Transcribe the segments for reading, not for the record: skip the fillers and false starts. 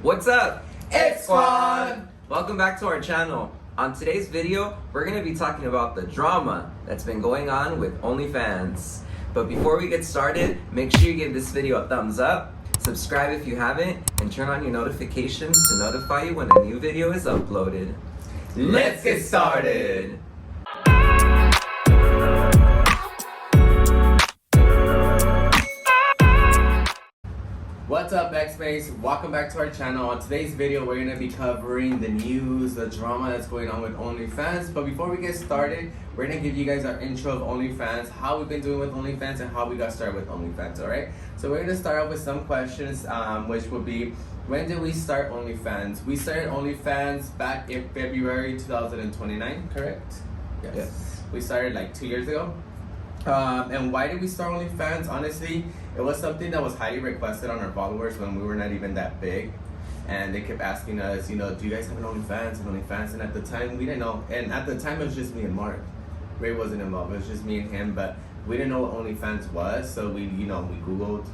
What's up? It's Squad! Welcome back to our channel. On today's video, we're going to be talking about the drama that's been going on with Onlyfans. But before we get started, make sure you give this video a thumbs up, subscribe if you haven't, and turn on your notifications to notify you when a new video is uploaded. Let's get started! What's up, Xmates? Welcome back to our channel. On today's video, we're going to be covering the news, the drama that's going on with Onlyfans. But before we get started, we're going to give you guys our intro of Onlyfans, how we've been doing with Onlyfans, and how we got started with Onlyfans, alright? So we're going to start off with some questions, which would be, when did we start Onlyfans? We started Onlyfans back in February 2029, correct? Yes. We started like 2 years ago. And why did we start OnlyFans? Honestly, it was something that was highly requested on our followers when we were not even that big. And they kept asking us, do you guys have an OnlyFans? And at the time, we didn't know. And at the time, it was just me and Mark. Ray wasn't involved. It was just me and him. But we didn't know what OnlyFans was. So we Googled,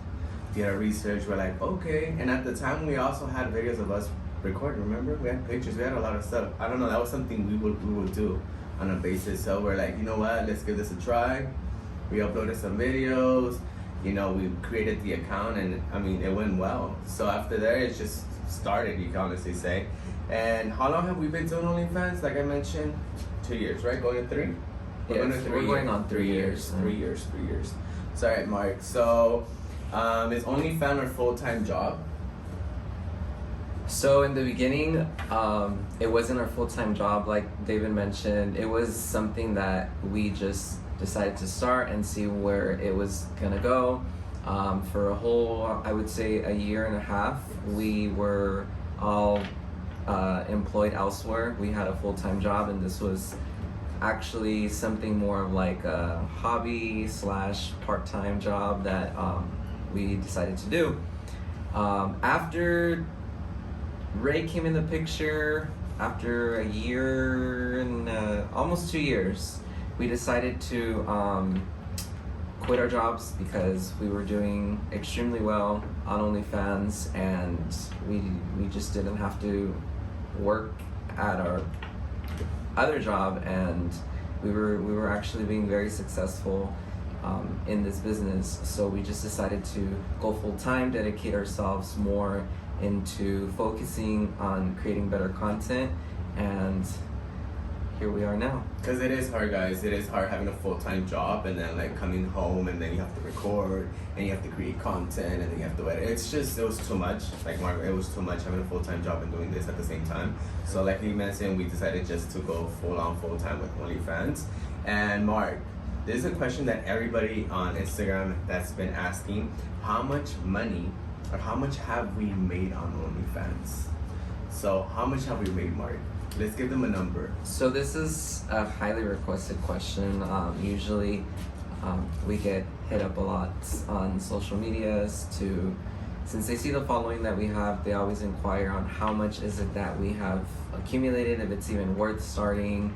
did our research. We're like, okay. And at the time, we also had videos of us recording. Remember? We had pictures. We had a lot of stuff. I don't know. That was something we would do on a basis. So we're like, you know what? Let's give this a try. We uploaded some videos, we created the account, and it went well. So after there, it just started, you can honestly say. And how long have we been doing OnlyFans? Like I mentioned, 2 years, right? Going to 3? We're going on 3 years. 3 years. So, alright, Mark. So, is OnlyFans our full-time job? So in the beginning, it wasn't our full-time job, like David mentioned. It was something that we just decided to start and see where it was gonna go. For a whole, I would say, a year and a half, we were all employed elsewhere. We had a full-time job, and this was actually something more of like a hobby / part-time job that we decided to do. After Ray came in the picture, after a year and almost 2 years, we decided to quit our jobs because we were doing extremely well on OnlyFans, and we just didn't have to work at our other job, and we were actually being very successful in this business. So we just decided to go full time, dedicate ourselves more into focusing on creating better content, and here we are now. Because it is hard, guys. It is hard having a full-time job and then like coming home and then you have to record and you have to create content and then you have to edit. It was too much. Like Mark, it was too much having a full-time job and doing this at the same time. So like he mentioned, we decided just to go full-time with OnlyFans. And Mark, this is a question that everybody on Instagram that's been asking: how much money or how much have we made on OnlyFans? So how much have we made, Mark? Let's give them a number. So this is a highly requested question. Usually we get hit up a lot on social medias since they see the following that we have, they always inquire on how much is it that we have accumulated, if it's even worth starting.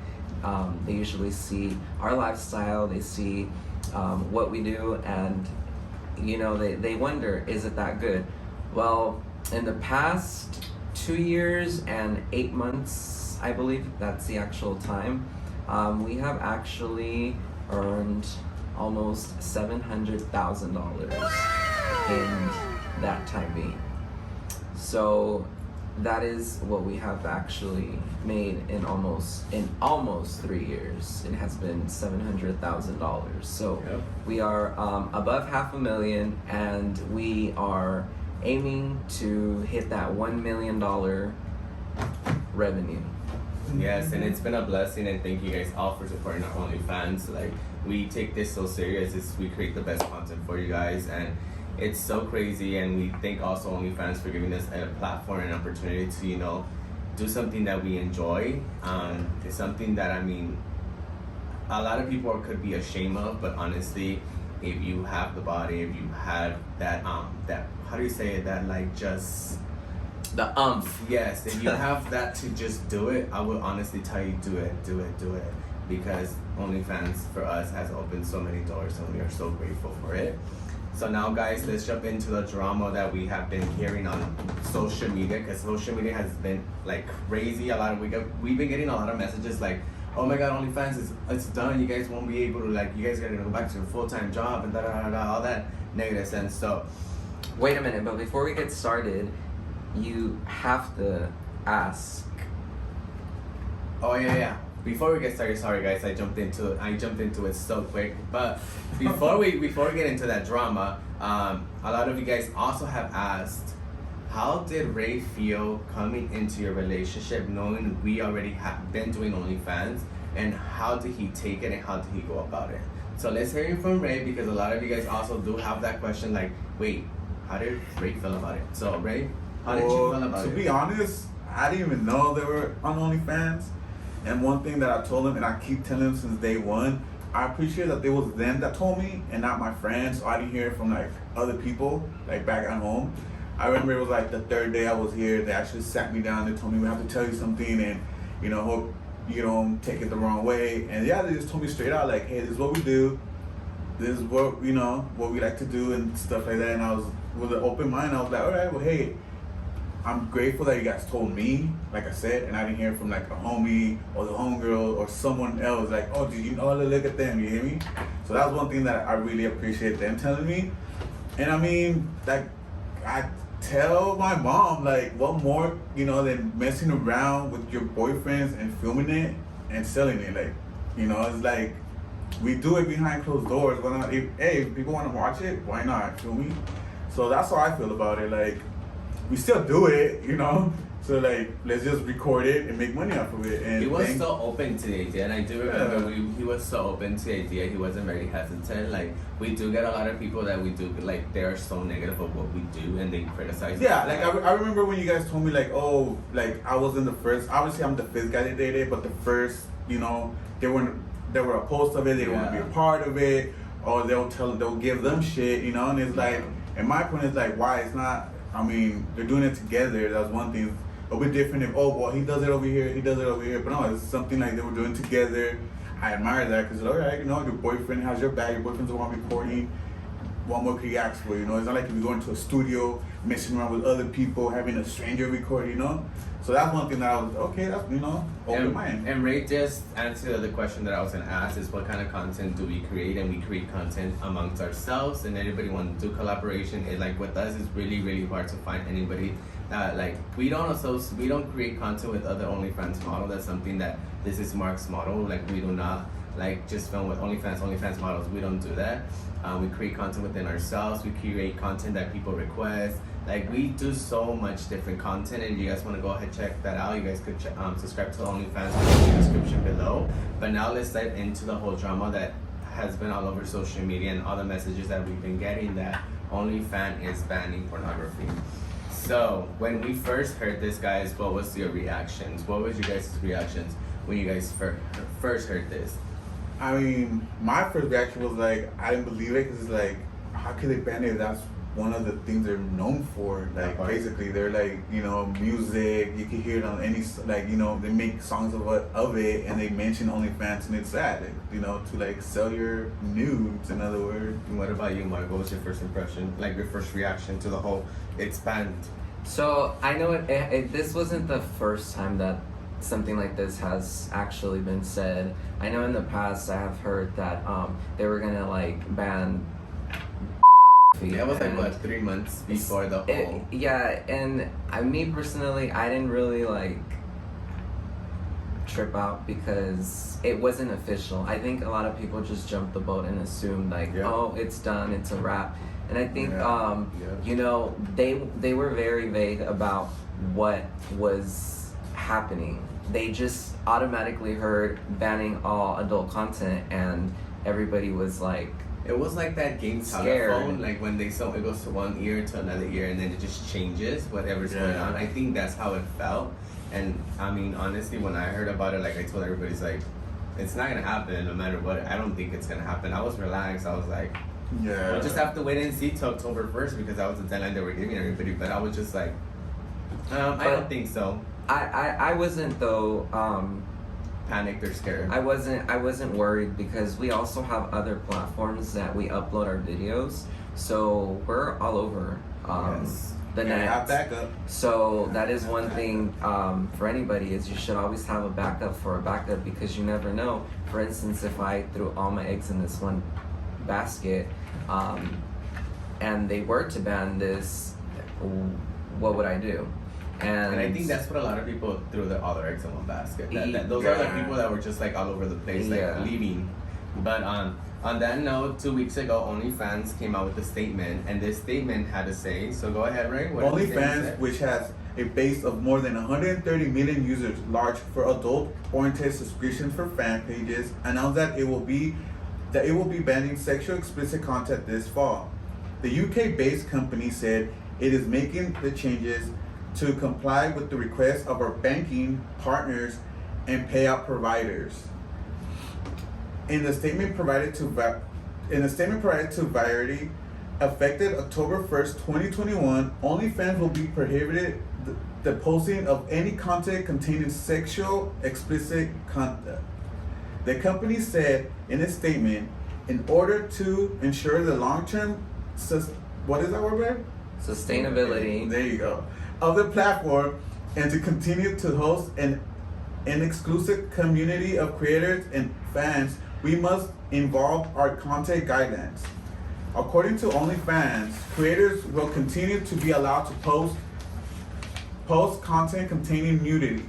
They usually see our lifestyle, they see what we do, and they wonder, is it that good? Well, in the past 2 years and 8 months, I believe that's the actual time, we have actually earned almost $700,000 in that time being. So that is what we have actually made in almost 3 years. It has been $700,000. So yep. We are above $500,000, and we are aiming to hit that $1 million revenue. Yes, and it's been a blessing, and thank you guys all for supporting our OnlyFans. Like, we take this so serious. We create the best content for you guys, and it's so crazy. And we thank also OnlyFans for giving us a platform and opportunity to do something that we enjoy. It's something that a lot of people could be ashamed of, but honestly, if you have the body, if you have that how do you say it, that like just the umph. Yes, if you have that to just do it, I would honestly tell you, do it. Because OnlyFans for us has opened so many doors, and we are so grateful for it. So now, guys, let's jump into the drama that we have been hearing on social media, because social media has been like crazy. We've been getting a lot of messages like, "Oh my God, OnlyFans it's done. You guys won't be able to you guys gotta go back to your full-time job and all that negative sense." So, wait a minute, but before we get started, you have to ask. Oh yeah. Before we get started, sorry guys, I jumped into it so quick. But before we get into that drama, a lot of you guys also have asked, how did Ray feel coming into your relationship, knowing we already have been doing OnlyFans, and how did he take it and how did he go about it? So let's hear it from Ray, because a lot of you guys also do have that question, like, wait, how did Ray feel about it? So Ray, how did you feel about it? To be honest, I didn't even know they were on OnlyFans. And one thing that I told him, and I keep telling him since day one, I appreciate that it was them that told me and not my friends. So I didn't hear it from other people, back at home. I remember it was the third day I was here. They actually sat me down. They told me, we have to tell you something, and hope you don't take it the wrong way. And yeah, they just told me straight out, hey, this is what we do. This is what what we like to do and stuff like that. And I was with an open mind. I was like, all right, well, hey, I'm grateful that you guys told me, like I said, and I didn't hear from a homie or the homegirl or someone else oh, did you know? Look at them, you hear me? So that's one thing that I really appreciate them telling me. And I mean, I tell my mom, what more, than messing around with your boyfriends and filming it and selling it. It's we do it behind closed doors. Why not? If people want to watch it, why not? Feel me? So that's how I feel about it. We still do it, So let's just record it and make money off of it. And he was so open to the idea, and I do remember he was so open to the idea. He wasn't very hesitant. We do get a lot of people that we do they are so negative of what we do and they criticize. Yeah, I remember when you guys told me I wasn't the first. Obviously, I'm the fifth guy that did it, but the first, they were opposed of it. They didn't want to be a part of it, or they'll give them shit, and it's and my point is why it's not. I mean, they're doing it together. That's one thing. It'll be different if, he does it over here, he does it over here. But no, it's something they were doing together. I admire that because, all right, your boyfriend has your back. Your boyfriend's the one recording. What more could you ask for, It's not like if you go into a studio, messing around with other people, having a stranger record, So that's one thing that I was, okay, that's, open mind. And Ray just answered the question that I was going to ask is what kind of content do we create? And we create content amongst ourselves, and anybody want to do collaboration. With us, it's really, really hard to find anybody we don't create content with other OnlyFans model. That's something that this is Mark's model. We do not just film with OnlyFans models. We don't do that. We create content within ourselves. We create content that people request. We do so much different content, and you guys want to go ahead check that out. You guys could subscribe to OnlyFans in the description below. But now let's dive into the whole drama that has been all over social media and all the messages that we've been getting that OnlyFans is banning pornography. So when we first heard this, guys, what was your reactions? What was your guys' reactions when you guys first heard this? I mean, my first reaction was I didn't believe it because it's how could they ban it? That's one of the things they're known for. Basically, they're music. You can hear it on any they make songs of it, and they mention OnlyFans, and it's sad, to sell your nudes. In other words. And what about you, Mark? What was your first impression? Your first reaction to the whole it's banned? So I know this wasn't the first time that something like this has actually been said. I know in the past I have heard that they were gonna ban. Yeah, it was 3 months before the whole. Yeah, and me personally, I didn't really trip out because it wasn't official. I think a lot of people just jumped the boat and assumed oh, it's done, it's a wrap. And I think they were very vague about what was happening. They just automatically heard banning all adult content, and everybody was it was like that game scared. Telephone, when they saw it goes to one ear to another ear, and then it just changes whatever's going on. I think that's how it felt. And I mean, honestly, when I heard about it, I told everybody, it's not gonna happen no matter what. I don't think it's gonna happen. I was relaxed. I was we'll just have to wait and see till October 1st because that was the deadline they were giving everybody. But I was just I don't think so. I wasn't though. Panicked or scared. I wasn't worried because we also have other platforms that we upload our videos. So we're all over Yes. the And net. have backup. So that is one thing for anybody is you should always have a backup for a backup because you never know. For instance, if I threw all my eggs in this one basket and they were to ban this, what would I do? And I think that's what a lot of people threw all their eggs in one basket. Those are the Yeah. people that were just like all over the place, like Yeah. leaving. But on that note, 2 weeks ago, OnlyFans came out with a statement, and this statement had to say. So go ahead, Ray. What did the statement OnlyFans, say? which has a base of more than 130 million users, large for adult-oriented subscriptions for fan pages, announced that it will be banning sexual explicit content this fall. The UK-based company said it is making the changes to comply with the requests of our banking partners and payout providers. In the statement provided to Variety, effective October 1st, 2021, OnlyFans will be prohibited the posting of any content containing sexual explicit content. The company said in a statement, in order to ensure the long-term what is that word, Ray? Sustainability. There you go. Of the platform, and to continue to host an exclusive community of creators and fans, we must involve our content guidelines. According to OnlyFans, creators will continue to be allowed to post content containing nudity,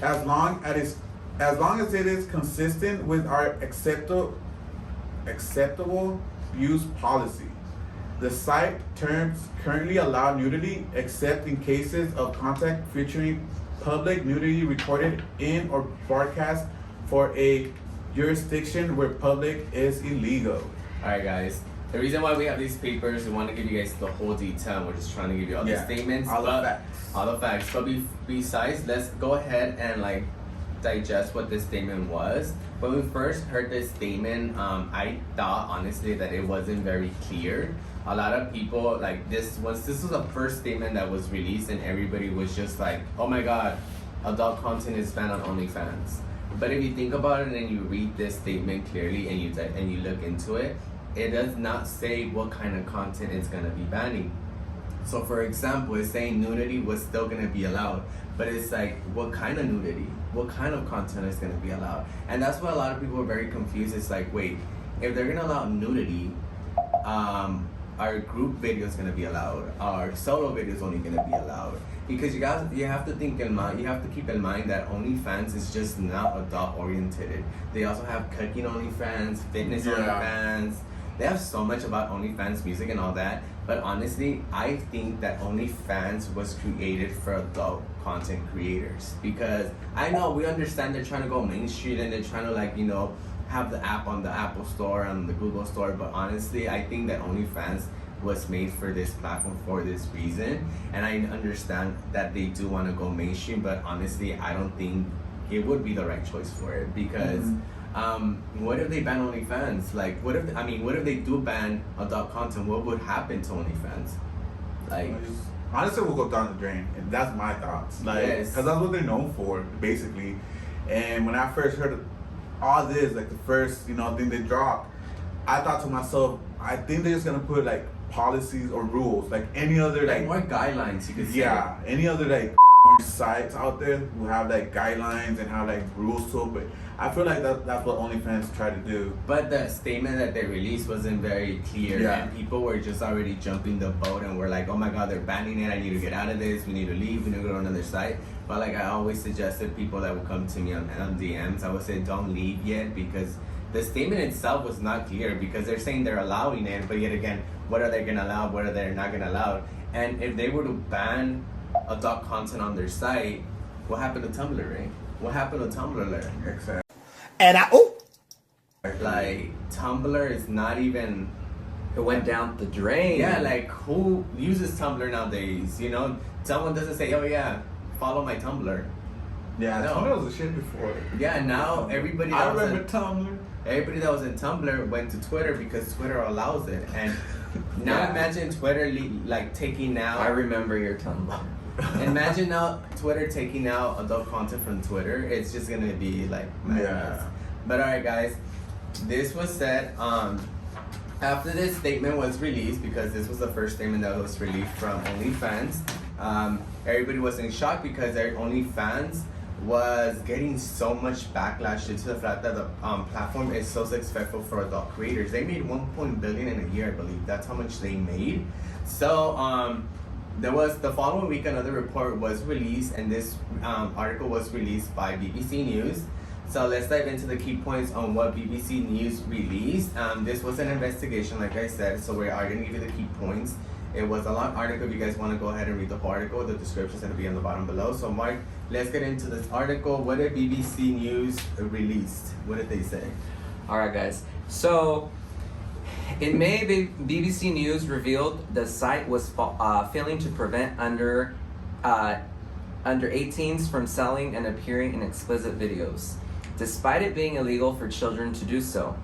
as long as it is consistent with our acceptable use policy. The site terms currently allow nudity except in cases of content featuring public nudity recorded in or broadcast for a jurisdiction where public is illegal. Alright, guys. The reason why we have these papers, we want to give you guys the whole detail. We're just trying to give you all the statements. All the facts. All the facts. But besides, let's go ahead and like digest what this statement was. When we first heard this statement, I thought honestly that it wasn't very clear. A lot of people like this was the first statement that was released, and everybody was just like, "Oh my God, adult content is banned on OnlyFans." But if you think about it and you read this statement clearly and you look into it, it does not say what kind of content it's gonna be banning. So for example, it's saying nudity was still gonna be allowed, but it's like, what kind of nudity? What kind of content is gonna be allowed? And that's why a lot of people are very confused. It's like, wait, if they're gonna allow nudity, our group video is gonna be allowed, our solo video is only gonna be allowed. Because you have to keep in mind that OnlyFans is just not adult oriented. They also have cooking OnlyFans, fitness OnlyFans. They have so much about OnlyFans music and all that. But honestly, I think that OnlyFans was created for adult content creators. Because I know we understand they're trying to go mainstream and they're trying to have the app on the Apple Store and the Google Store. But honestly, I think that OnlyFans was made for this platform for this reason, and I understand that they do want to go mainstream, but honestly I don't think it would be the right choice for it, because what if they ban OnlyFans? Like what if they do ban adult content? What would happen to OnlyFans? Like honestly, we'll go down the drain, and that's my thoughts. Like, because that's what they're known for, basically. And when I first heard all this, like the first thing they dropped, I thought to myself, I think they're just gonna put like policies or rules like any other like more guidelines, you could say. Yeah, any other like sites out there who have like guidelines and have like rules to it, but I feel like that's what OnlyFans try to do. But the statement that they released wasn't very clear, and people were just already jumping the boat and were like, oh my God, they're banning it, I need to get out of this, we need to leave, we need to go to another site. But like I always suggested people that would come to me on DMs, I would say don't leave yet, because the statement itself was not clear, because they're saying they're allowing it, but yet again, what are they gonna allow, what are they not gonna allow? And if they were to ban adult content on their site, what happened to Tumblr, right? What happened to Tumblr? Exactly. And like Tumblr is not even. It went down the drain. Yeah, like who uses Tumblr nowadays? Someone doesn't say, oh yeah, follow my Tumblr. Yeah, No. Tumblr was a shit before. Yeah, now everybody. I remember Tumblr. Everybody that was in Tumblr went to Twitter because Twitter allows it, and now imagine Twitter taking out. I remember your Tumblr. Imagine now Twitter taking out adult content from Twitter. It's just gonna be like madness. Yeah. But alright guys, this was said After this statement was released, because this was the first statement that was released from OnlyFans, everybody was in shock because their OnlyFans was getting so much backlash due to the fact that the platform is so successful for adult creators. They made 1 billion in a year, I believe. That's how much they made. So there was the following week another report was released, and this article was released by BBC News. So let's dive into the key points on what BBC News released. This was an investigation, like I said, so we are going to give you the key points. It was a long article. If you guys want to go ahead and read the whole article, the description is going to be on the bottom below. So Mark, let's get into this article. What did BBC News released? What did they say? All right, guys. So in May, BBC News revealed the site was failing to prevent under 18s from selling and appearing in explicit videos, despite it being illegal for children to do so.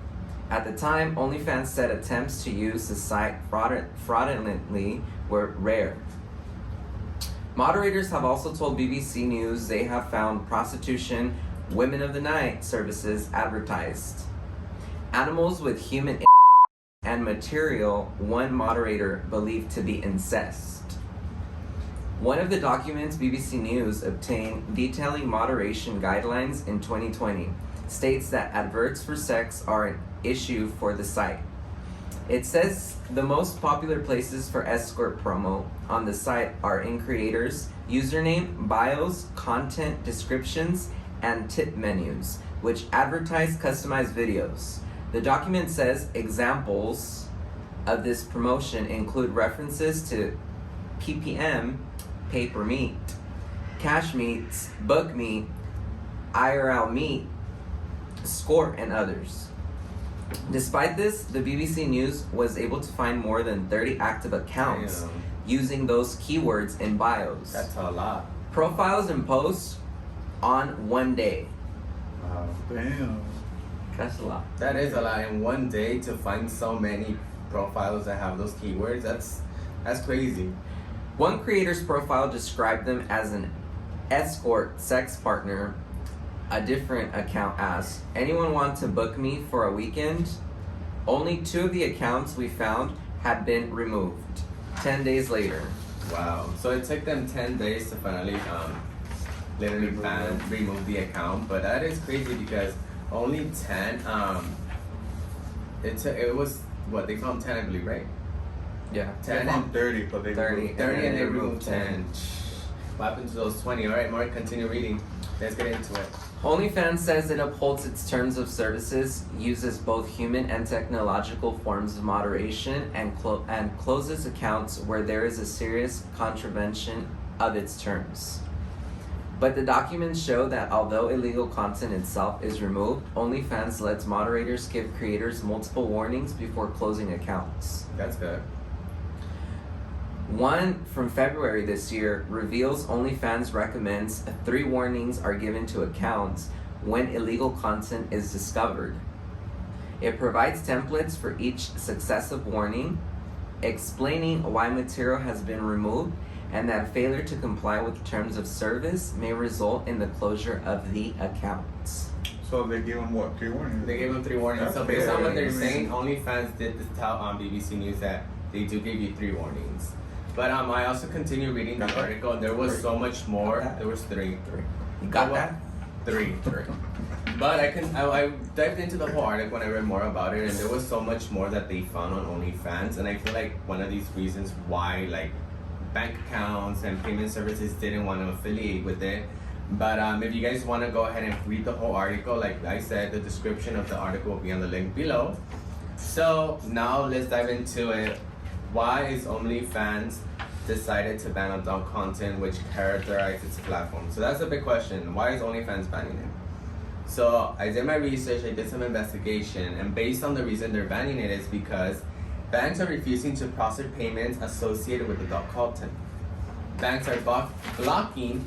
At the time, OnlyFans said attempts to use the site fraudulently were rare. Moderators have also told BBC News they have found prostitution, women of the night services advertised, animals with human and material one moderator believed to be incest. One of the documents BBC News obtained detailing moderation guidelines in 2020 states that adverts for sex are an issue for the site. It says the most popular places for escort promo on the site are in creators, username, bios, content descriptions, and tip menus, which advertise customized videos. The document says examples of this promotion include references to PPM, pay per meet, cash meets, book meet, IRL meet, score, and others. Despite this, the BBC News was able to find more than 30 active accounts using those keywords in bios. That's a lot. Profiles and posts on one day. Wow. Damn. That's a lot. That is a lot in one day to find so many profiles that have those keywords. That's crazy. One creator's profile described them as an escort sex partner. A different account asked, anyone want to book me for a weekend? Only 2 of the accounts we found had been removed 10 days later. Wow. So it took them 10 days to finally literally remove the account. But that is crazy because only 10, it was, what, they found 10, I believe, right? Yeah. 10 They and found 30, but they 30. removed 30 and they removed 10. What happened to those 20? All right, Mark, continue reading. Let's get into it. OnlyFans says it upholds its terms of services, uses both human and technological forms of moderation, and closes accounts where there is a serious contravention of its terms. But the documents show that although illegal content itself is removed, OnlyFans lets moderators give creators multiple warnings before closing accounts. That's good. One from February this year reveals OnlyFans recommends 3 warnings are given to accounts when illegal content is discovered. It provides templates for each successive warning, explaining why material has been removed and that failure to comply with terms of service may result in the closure of the accounts. So they gave them what, 3 warnings? They gave them 3 warnings. That's So based on what they're fair. saying, OnlyFans did tell on BBC News that they do give you 3 warnings. But I also continue reading the Okay. article, and there was so much more. Okay. There was 3. You got that? 3. But I dived into the whole article and I read more about it, and there was so much more that they found on OnlyFans. And I feel like one of these reasons why like bank accounts and payment services didn't want to affiliate with it. But if you guys want to go ahead and read the whole article, like I said, the description of the article will be on the link below. So now let's dive into it. Why is OnlyFans decided to ban adult content which characterizes its platform? So that's a big question. Why is OnlyFans banning it? So I did my research, I did some investigation, and based on the reason they're banning it is because banks are refusing to process payments associated with adult content. Banks are blocking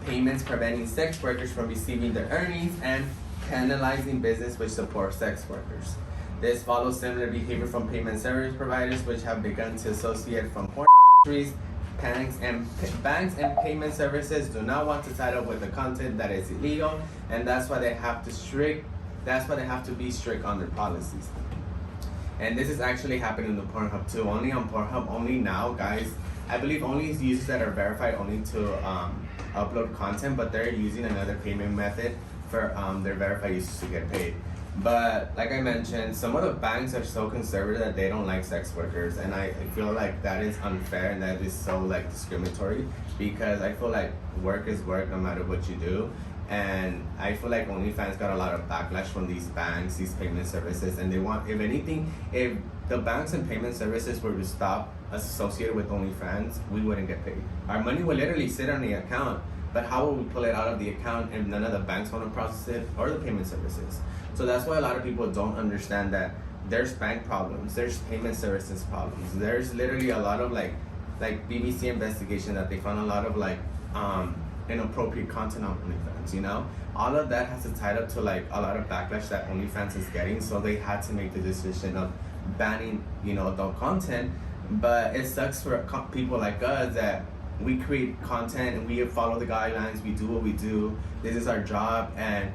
payments, preventing sex workers from receiving their earnings, and penalizing business which supports sex workers. This follows similar behavior from payment service providers, which have begun to associate from porn industries. Banks and payment services do not want to tie up with the content that is illegal, and that's why they have to be strict on their policies. And this is actually happening to Pornhub too. Only on Pornhub, only now, guys. I believe only users that are verified only to upload content, but they're using another payment method for their verified users to get paid. But like I mentioned, some of the banks are so conservative that they don't like sex workers, and I feel like that is unfair and that is so like discriminatory, because I feel like work is work no matter what you do. And I feel like OnlyFans got a lot of backlash from these banks, these payment services, and they want, if anything, if the banks and payment services were to stop associated with OnlyFans, we wouldn't get paid. Our money would literally sit on the account, but how will we pull it out of the account if none of the banks want to process it or the payment services? So that's why a lot of people don't understand that there's bank problems, there's payment services problems, there's literally a lot of like BBC investigation that they found a lot of like inappropriate content on OnlyFans, you know? All of that has to tie up to like a lot of backlash that OnlyFans is getting, so they had to make the decision of banning, you know, adult content. But it sucks for people like us that we create content and we follow the guidelines, we do what we do, this is our job, and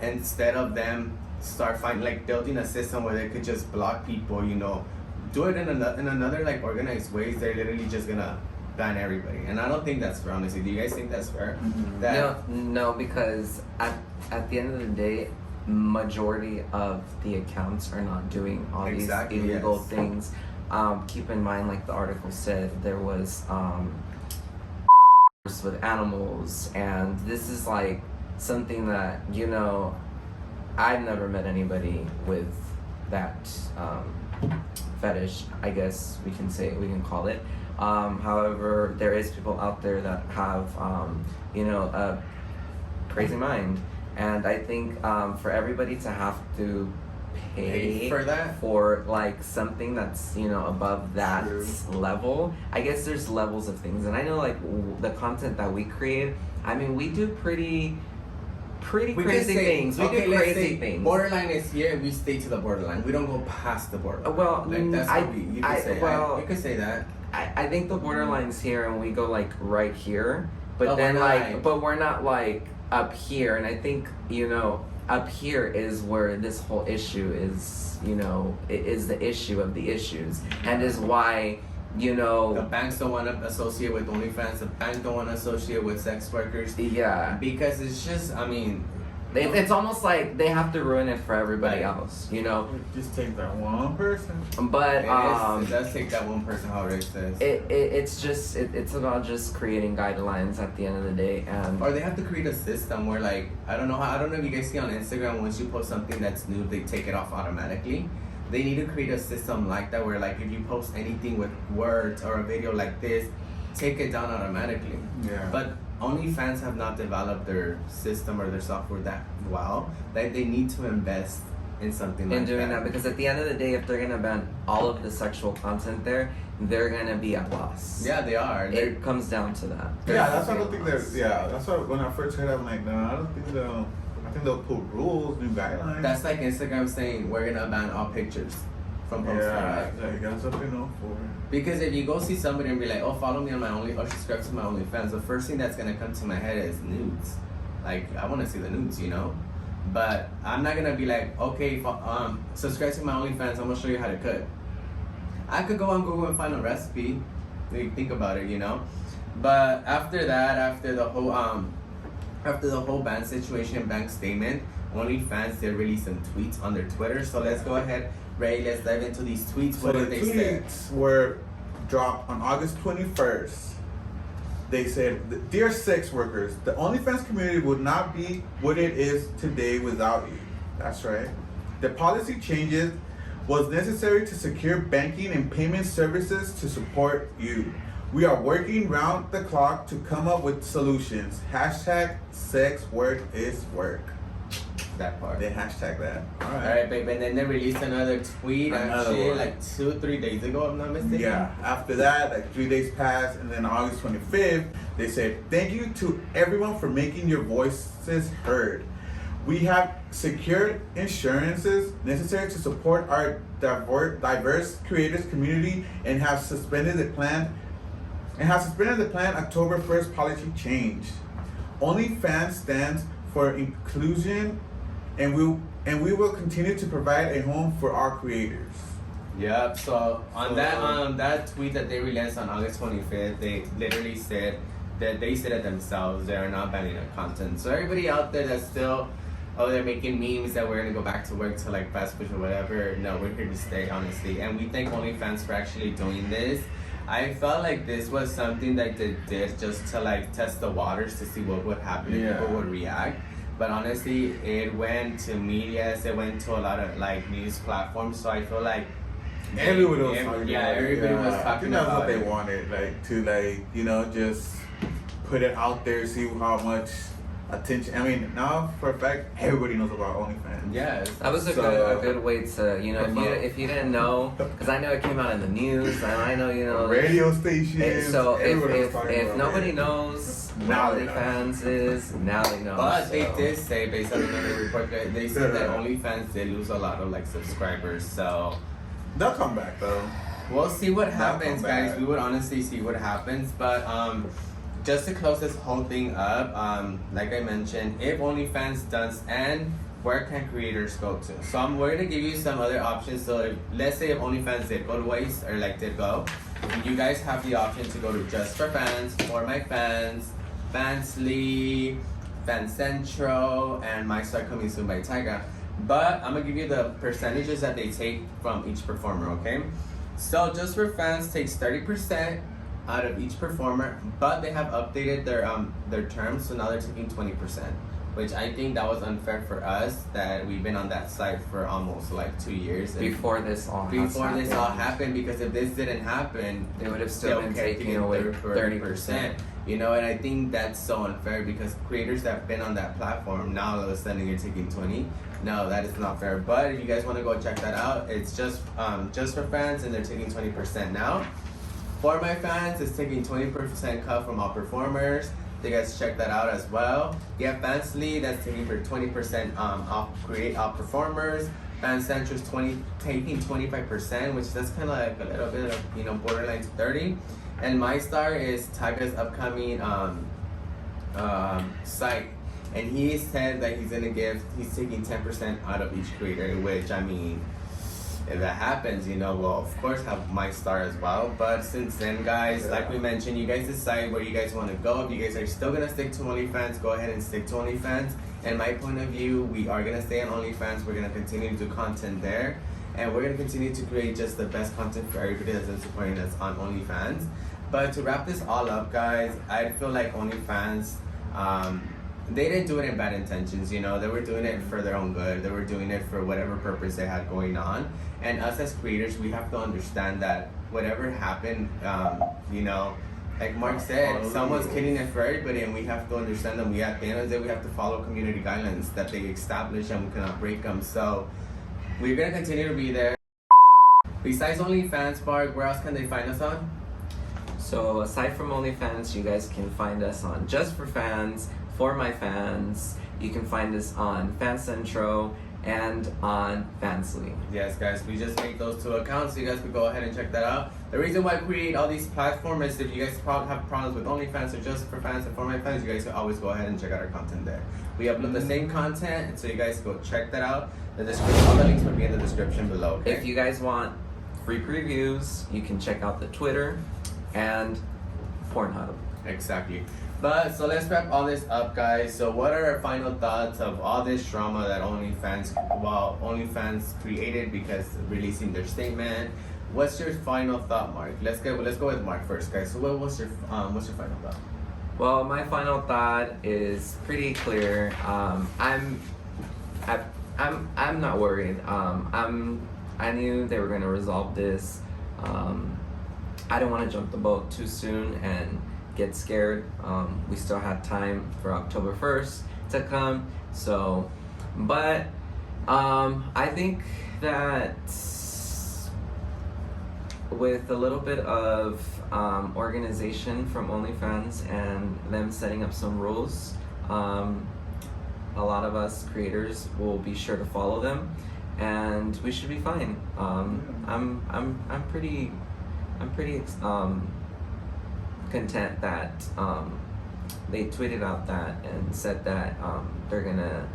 instead of them start finding, like building a system where they could just block people, you know, do it in another like organized ways, they're literally just gonna ban everybody. And I don't think that's fair, honestly. Do you guys think that's fair? Mm-hmm. No, because at the end of the day, majority of the accounts are not doing all these illegal things. Keep in mind, like the article said, there was with animals, and this is like something that, you know, I've never met anybody with that fetish, I guess we can call it. However, there is people out there that have, you know, a crazy mind, and I think for everybody to have to pay for that, for like something that's, you know, above that level, I guess there's levels of things. And I know like the content that we create, I mean, we do pretty crazy things. We do crazy things. Borderline is here. We stay to the borderline. We don't go past the borderline. Well, like that's how you could say. You could say that. I think the borderline's here, and we go like right here, but Oh, then we're like, not. but we're not like up here. And I think, you know, up here is where this whole issue is. You know, it is the issue of the issues, and is why, you know, The banks don't want to associate with OnlyFans. The bank don't want to associate with sex workers. yeah. Because it's just, I mean, It's almost like they have to ruin it for everybody Right. else, you know. Just take that one person. But it does take that one person, how Rick says. it's about just creating guidelines at the end of the day, and Or they have to create a system where, like, I don't know if you guys see on Instagram, once you post something that's new, they take it off automatically. They need to create a system like that where, like, if you post anything with words or a video like this, take it down automatically. Yeah. But OnlyFans have not developed their system or their software that well that they need to invest in something like in doing that. that, because at the end of the day, if they're gonna ban all of the sexual content there, they're gonna be at loss. Yeah, they are. It comes down to that. Yeah, that's why I They're don't think at there's. loss. Yeah, that's why when I first heard it, I'm like, no, I don't think they'll. I think they'll put rules, new guidelines. That's like Instagram saying we're gonna ban all pictures from posting. yeah, Right? like that's something to know for. Because if you go see somebody and be like, oh, follow me on my or subscribe to my OnlyFans, the first thing that's gonna come to my head is nudes. Like, I want to see the nudes, you know. But I'm not gonna be like, okay, subscribe to my OnlyFans, I'm gonna show you how to cook. I could go on Google and find a recipe. If you think about it, you know. But after that, after the whole ban situation, bank statement, OnlyFans did release some tweets on their Twitter. So let's go ahead, Ray. Let's dive into these tweets. So What the did they say? tweets were dropped on August 21st. They said, "Dear sex workers, the OnlyFans community would not be what it is today without you." That's right. The policy changes was necessary to secure banking and payment services to support you. We are working round the clock to come up with solutions. Hashtag sex work is work. That part. They hashtag that. All Alright, babe, and then they released another tweet Another actually one. like 2-3 days ago, if I'm not mistaken. Yeah, after that, like 3 days passed, and then August 25th, they said, "Thank you to everyone for making your voices heard. We have secured insurances necessary to support our diverse creators community and have suspended the plan. October 1st policy change. OnlyFans stands for inclusion, and we will continue to provide a home for our creators." Yep. So on that tweet that they released on August 25th, they literally said that they said it themselves. They are not banning their content. So everybody out there that's still, oh, they're making memes that we're gonna go back to work to like fast food or whatever. No, we're here to stay, honestly. And we thank OnlyFans for actually doing this. I felt like this was something that they did just to like test the waters to see what would happen if people would react. But honestly, it went to medias, it went to a lot of like news platforms. So I feel like everybody was talking about it. Everybody was I talking think that's about what they it. wanted, like to like, you know, just put it out there, see how much attention. I mean, now for a fact, everybody knows about OnlyFans. Yes. That was a good way to, you know, if you didn't know, because I know it came out in the news, and I know, you know, radio stations. So everybody if nobody knows what OnlyFans is, now they know. But they did say, based on another report, that they said that OnlyFans did lose a lot of like subscribers. So they'll come back though. We'll see what happens, guys. We would honestly see what happens, but just to close this whole thing up, like I mentioned, if OnlyFans does end, where can creators go to? So we're gonna give you some other options. So if, let's say if OnlyFans did go to waste or like did go, you guys have the option to go to Just for Fans, For My Fans, Fansly, Fan Central, and My Star Coming Soon by Tyga. But I'm gonna give you the percentages that they take from each performer, okay? So Just for Fans takes 30% out of each performer, but they have updated their terms, so now they're taking 20%, which I think that was unfair for us that we've been on that site for almost like 2 years. Before this all happened, because if this didn't happen, they would have still been taking away 30%. You know, and I think that's so unfair because creators that have been on that platform, now all of a sudden you're taking 20. No, that is not fair. But if you guys want to go check that out, it's just for Fans, and they're taking 20% now. For My Fans is taking 20% cut from all performers. You guys check that out as well. You have Fansly that's taking for 20% off performers. Fan Central is taking 25%, which that's kind of like a little bit of, you know, borderline to 30. And My Star is Tyga's upcoming site, and he said that he's taking 10% out of each creator, which I mean, if that happens, you know, we'll of course have My Star as well. But since then, guys, like we mentioned, you guys decide where you guys want to go. If you guys are still gonna stick to OnlyFans, go ahead and stick to OnlyFans. And my point of view, we are gonna stay on OnlyFans. We're gonna continue to do content there, and we're gonna continue to create just the best content for everybody that's been supporting us on OnlyFans. But to wrap this all up, guys, I feel like OnlyFans, they didn't do it in bad intentions, you know. They were doing it for their own good. They were doing it for whatever purpose they had going on. And us as creators, we have to understand that whatever happened, you know, like Mark said, someone's killing it for everybody, and we have to understand that at the end of the day, we have to follow community guidelines that they establish, and we cannot break them. So we're gonna continue to be there. Besides OnlyFans, Mark, where else can they find us on? So aside from OnlyFans, you guys can find us on Just for Fans, For My Fans. You can find us on Fan Central and on Fansly. Yes, guys, we just made those 2 accounts, so you guys could go ahead and check that out. The reason why I create all these platforms is if you guys have problems with OnlyFans or Just for Fans and For My Fans, you guys can always go ahead and check out our content there. We upload the same content, so you guys go check that out. All the links will be in the description below. Okay? If you guys want free previews, you can check out the Twitter and Pornhub. Exactly. But so let's wrap all this up, guys. So what are our final thoughts of all this drama that OnlyFans created because releasing their statement? What's your final thought, Mark? Let's go with Mark first, guys. So what's your final thought? Well, my final thought is pretty clear. I'm not worried. I knew they were gonna resolve this. I don't want to jump the boat too soon and get scared. We still had time for October 1st to come. So, but I think that with a little bit of organization from OnlyFans and them setting up some rules, a lot of us creators will be sure to follow them, and we should be fine. I'm pretty content that they tweeted out that and said that they're gonna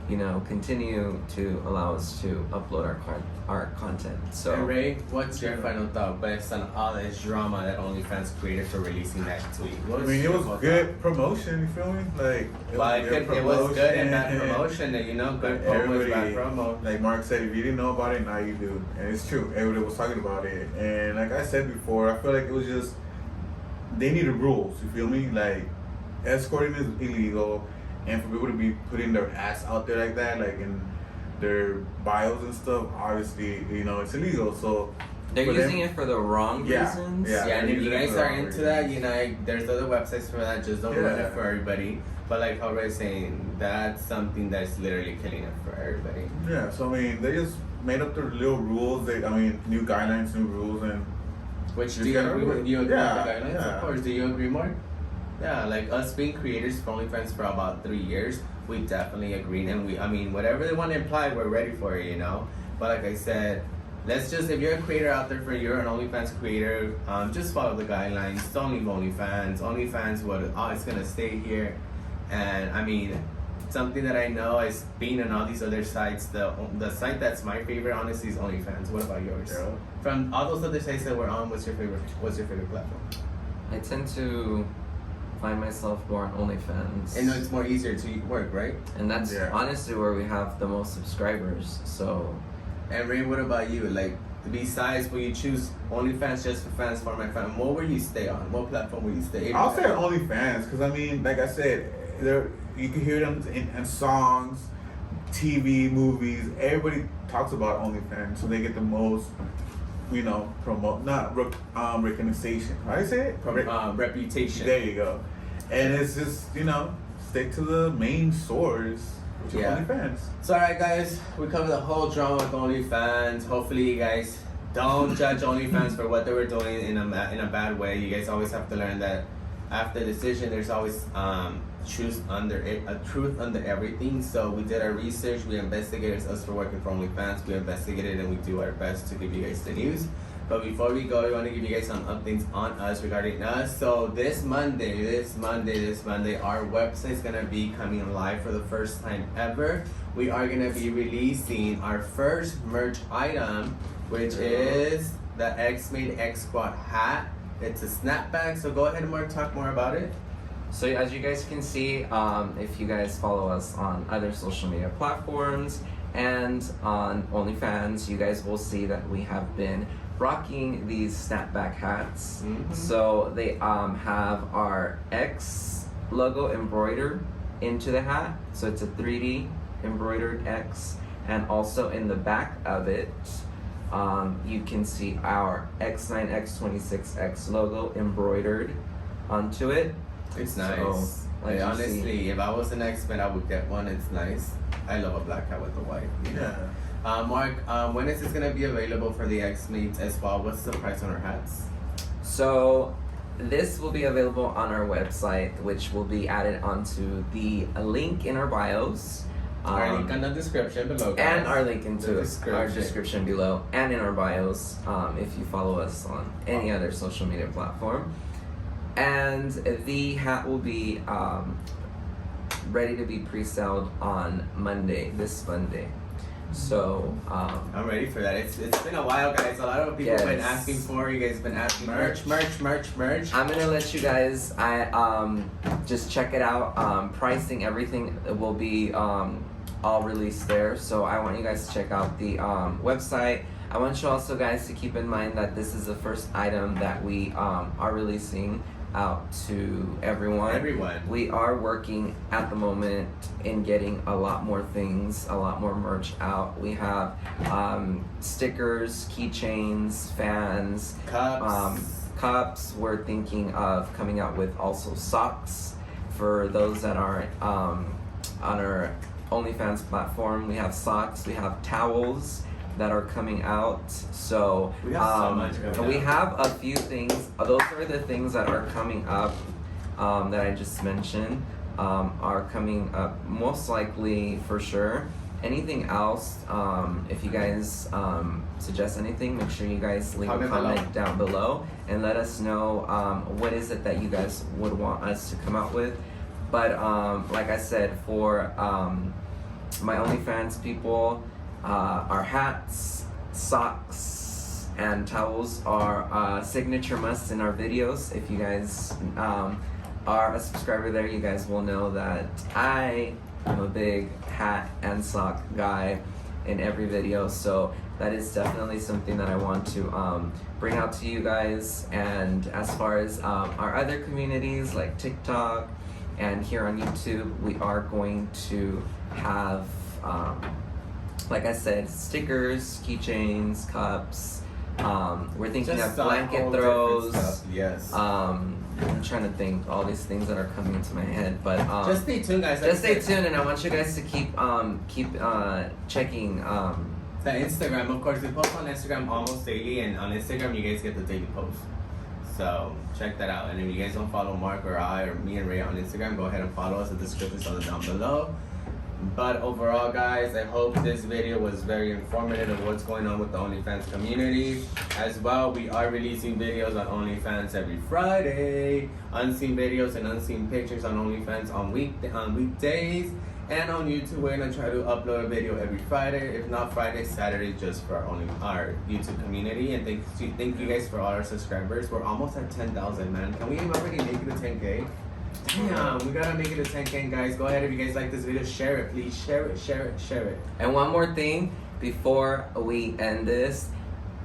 continue to allow us to upload our content. So And Ray, what's your final thought based on all this drama that OnlyFans created for releasing that tweet? I mean, it was good promotion. You feel me? Like it was good and bad promotion. Good promo, bad promo. Like Mark said, if you didn't know about it, now you do, and it's true. Everybody was talking about it, and like I said before, I feel like it was just they needed rules. You feel me? Like escorting is illegal. And for people to be putting their ass out there like that, like in their bios and stuff, obviously, it's illegal. So they're using it for the wrong reasons. Yeah, and if you guys are into that, there's other websites for that. Just don't run it for everybody. But like how Ray's saying, that's something that's literally killing it for everybody. Yeah, so I mean, they just made up their little rules. New guidelines, new rules, and which do you agree with? Do you agree with the guidelines? Yeah. Of course. Do you agree, Mark? Yeah, like us being creators for OnlyFans for about 3 years, we definitely agreed, and whatever they want to imply, we're ready for it, But like I said, if you're a creator out there, you're an OnlyFans creator, just follow the guidelines. Don't leave OnlyFans. OnlyFans, it's gonna stay here, and something that I know is being on all these other sites. The site that's my favorite, honestly, is OnlyFans. What about yours? Yeah. From all those other sites that we're on, what's your favorite platform? I tend to find myself more on OnlyFans. And it's more easier to work, right? And that's honestly where we have the most subscribers. So. And Ray, what about you? Like, besides when you choose OnlyFans just for fans, for my fan, what will you stay on? What platform will you stay? I'll say OnlyFans because like I said, you can hear them in songs, TV, movies. Everybody talks about OnlyFans, so they get the most. Recognition. How do you say it? Reputation. There you go. And it's just, stick to the main source, which is OnlyFans. So, alright, guys, we covered the whole drama with OnlyFans. Hopefully, you guys don't judge OnlyFans for what they were doing in a bad way. You guys always have to learn that after the decision, there's always truth under everything. So we did our research, we investigated us for working for OnlyFans, we investigated and we do our best to give you guys the news. But before we go, we want to give you guys some updates on us regarding us. So this Monday, our website's gonna be coming live for the first time ever. We are gonna be releasing our first merch item, which is the Xmates X Squad hat. It's a snapback, so go ahead and talk more about it. So as you guys can see, if you guys follow us on other social media platforms and on OnlyFans, you guys will see that we have been rocking these snapback hats. Mm-hmm. So they have our X logo embroidered into the hat. So it's a 3D embroidered X, and also in the back of it, you can see our X9, X26, X logo embroidered onto it. It's nice. So, honestly, if I was an X-Men, I would get one. It's nice. I love a black hat with the white. Mark, when is this gonna be available for the Xmates as well? What's the price on our hats? So this will be available on our website, which will be added onto the link in our bios. Our link in the description below, guys. And our link into our description below and in our bios, if you follow us on any other social media platform. And the hat will be ready to be pre-sold on this Monday. So I'm ready for that. It's been a while, guys. A lot of people have been asking for. You guys have been asking merch. I'm gonna let you guys just check it out. Pricing, everything will be all released there. So I want you guys to check out the website. I want you also guys to keep in mind that this is the first item that we are releasing out to everyone. We are working at the moment in getting a lot more things, a lot more merch out. We have stickers, keychains, fans, cups. We're thinking of coming out with also socks for those that aren't on our OnlyFans platform. We have socks, we have towels that are coming out. So we have so much going on. We have a few things. Those are the things that are coming up that I just mentioned are coming up most likely for sure. Anything else, if you guys suggest anything, make sure you guys leave a comment down below and let us know what is it that you guys would want us to come out with. But like I said, for my OnlyFans people, our hats, socks, and towels are signature musts in our videos. If you guys are a subscriber there, you guys will know that I am a big hat and sock guy in every video. So that is definitely something that I want to bring out to you guys. And as far as our other communities like TikTok and here on YouTube, we are going to have, like I said, stickers, keychains, cups. We're thinking Just of blanket all different throws. stuff, yes. I'm trying to think all these things that are coming into my head, but just stay tuned, guys. just stay tuned, and I want you guys to keep checking. The Instagram, of course, we post on Instagram almost daily, and on Instagram you guys get the daily post. So check that out. And if you guys don't follow Mark or I or me and Ray on Instagram, go ahead and follow us. The description's on down below. But overall, guys, I hope this video was very informative of what's going on with the OnlyFans community. As well, we are releasing videos on OnlyFans every Friday. Unseen videos and unseen pictures on OnlyFans on weekdays. And on YouTube, we're gonna try to upload a video every Friday. If not Friday, Saturday, just for our YouTube community. And thank you guys for all our subscribers. We're almost at 10,000, man. Can we already make it to 10K? Damn, we gotta make it to 10K, guys. Go ahead, if you guys like this video, share it, please. Share it, share it, share it. And one more thing before we end this,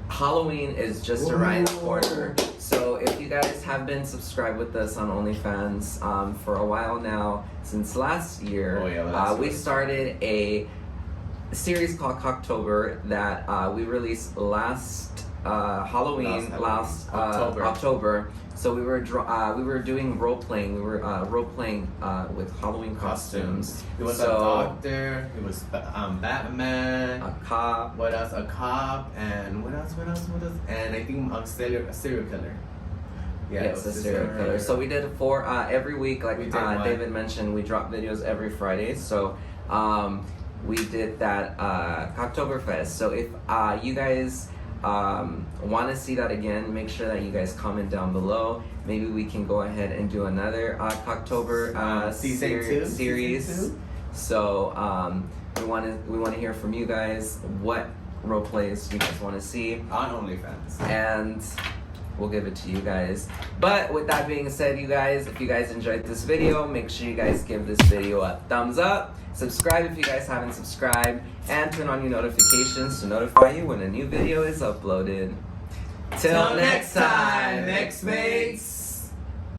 Halloween is just around the corner. So if you guys have been subscribed with us on OnlyFans for a while now, since last year, we started a series called Cocktober that we released last Halloween, last October. So we were doing role playing. We were role playing with Halloween costumes. It was a doctor. It was Batman. A cop. What else? A cop. And what else? And I think a serial killer. Yeah, Yes, a serial killer. So we did 4 every week. Like David mentioned, we drop videos every Friday. So we did that Cocktoberfest. So if you guys want to see that again, make sure that you guys comment down below. Maybe we can go ahead and do another Cocktober series. Season 2? So we want to hear from you guys. What role plays you guys want to see on OnlyFans? And we'll give it to you guys. But with that being said, you guys, if you guys enjoyed this video, make sure you guys give this video a thumbs up. Subscribe if you guys haven't subscribed, and turn on your notifications to notify you when a new video is uploaded. Till next time, Xmates!